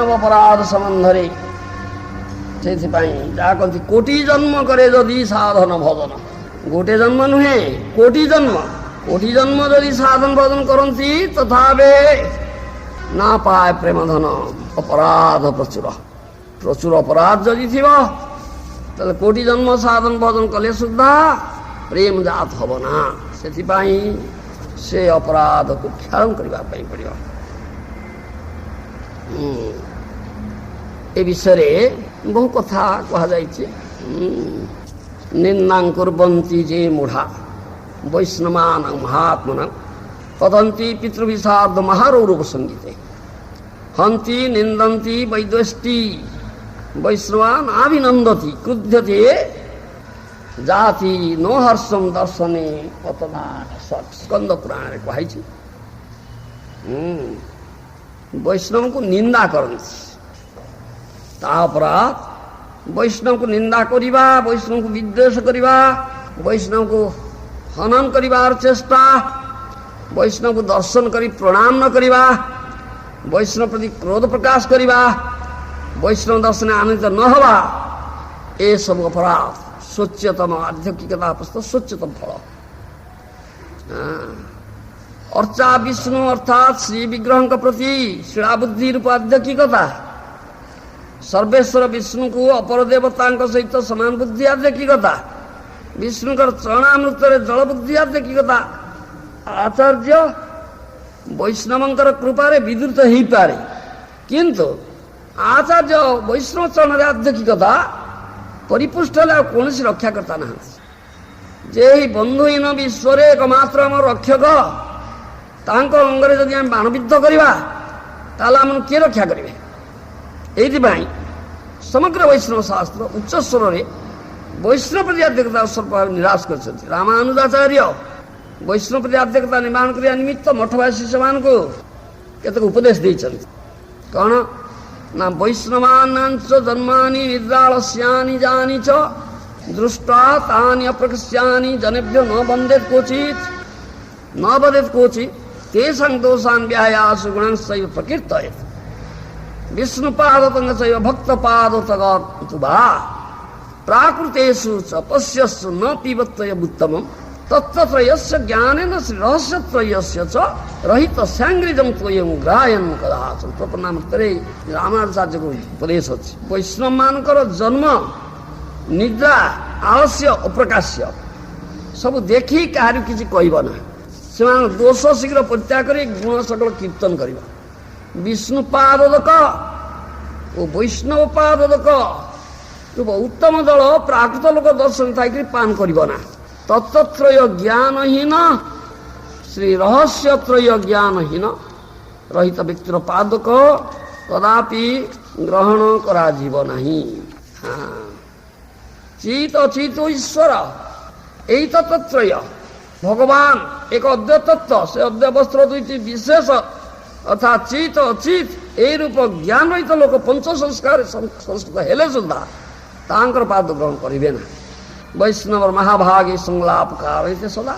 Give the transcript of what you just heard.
বৈষ্ণব অপরাধ সম্বন্ধে সেইপাই যা কহতি কোটি জন্ম করে যদি সাধন ভজন গোटे जन्म नुहे कोटी जन्म जदि साधन भजन करती तथापि ना पाए प्रेम धन अपराध प्रचुर प्रचुर अपराध जदि थी कोटी जन्म साधन भजन कले सुधा प्रेम जात हम ना से अपराध को ख्याल करने पड़ो ए विषय बहु कथा कहुई निंदा कुर्वन्ति जे मूढ़ा वैष्णवान् महात्मनां पतन्ति पितृविषाद महारौरव संगीते हन्ति निंदन्ति वैद्वेष्टि वैष्णवान् अभिनन्दति क्रुध्यते जाति नो हर्षम दर्शने पतनाट स्कंद पुराण रे कहाई वैष्णव को निंदा करन्ति तापरात वैष्णव को निंदा करिबा वैष्णव को विद्वेष करिबा वैष्णव को हनन करिबार चेष्टा वैष्णव को दर्शन करी प्रणाम न करिबा वैष्णव प्रति क्रोध प्रकाश करिबा वैष्णव दर्शन आनंदित न हवा ए सब अपराध स्वच्छतम आध्यात्मिकता पुस्तक स्वच्छतम फल अर्चा विष्णु अर्थात श्री विग्रह प्रति शिला बुद्धि रूप आध्यात्मिकता सर्वेश्वर विष्णु को अपर देवता सहित समान बुद्धि आध्यात्मिकता विष्णु चरणामृत जल बुद्धि आध्यात्मिकता आचार्य वैष्णव कृपा विद्रुत हो पारे किंतु आचार्य वैष्णव चरण आध्यात्मिकता परिपुष्ट कौन रक्षा करता ना जे बंधुहीन विश्व एकमात्र आम रक्षक अंगरे जदि आम बाणविद्ध करवा किए रक्षा करेंगे एइथिपाई समग्र वैष्णव शास्त्र उच्च स्वर रे वैष्णव प्रति आध्यात्मिकता स्वरूप निराश कर रामानुजाचार्य वैष्णव प्रति आध्यात्मिकता निर्माण करने निमित्त मठवासी समान को केतक उपदेश देइछन्ति कौन ना वैष्णवानांच जन्मानि निद्रालस्यानि जानि च दृष्टा तानि अप्रकृष्यानि जनेभ्यो न वन्देत् क्वचित् तेषां दोषान् व्यायासु गुणांश्चैव प्रकीर्तयेत् विष्णुपादतंग भक्तपादतु प्राकृतेषु च पश्यस्सु न पीबत्वयमुत्तमं तत्त्रयस्य ज्ञानेन श्री रहस्यत्रयस्य च रहित सांग्रिजं त्वयं ग्राह्यं कदाचन प्रपन्नामृतरे रामानुजाचार्य को उपदेश अछि वैष्णव मानकर जन्म निद्रा आलस्य अप्रकाश्य सब देखी काहारि किछि कहब ना सेमान दोष शीघ्र परित्याग करी गुण सकल कीर्तन करिबा विष्णु पादक और वैष्णव पादक उत्तम जल प्राकृत लोक दर्शन थी पान करना तत्त्रय ज्ञानहीन श्री रहस्यत्रय ज्ञानहीन रहित व्यक्तिर पादक कदापि ग्रहण करा नहीं। हाँ चित अचित ईश्वर यही तत्त्रय भगवान एक अद्वैत तत्व से अद्वैत वस्त्र दुईटी विशेष अर्थात चित अचित यही रूप ज्ञान रहित लोक पंच संस्कार संस्कृत हेले सुधा तांकर पाद ग्रहण करेंगे ना वैष्णव महाभागी संलापकार सदा।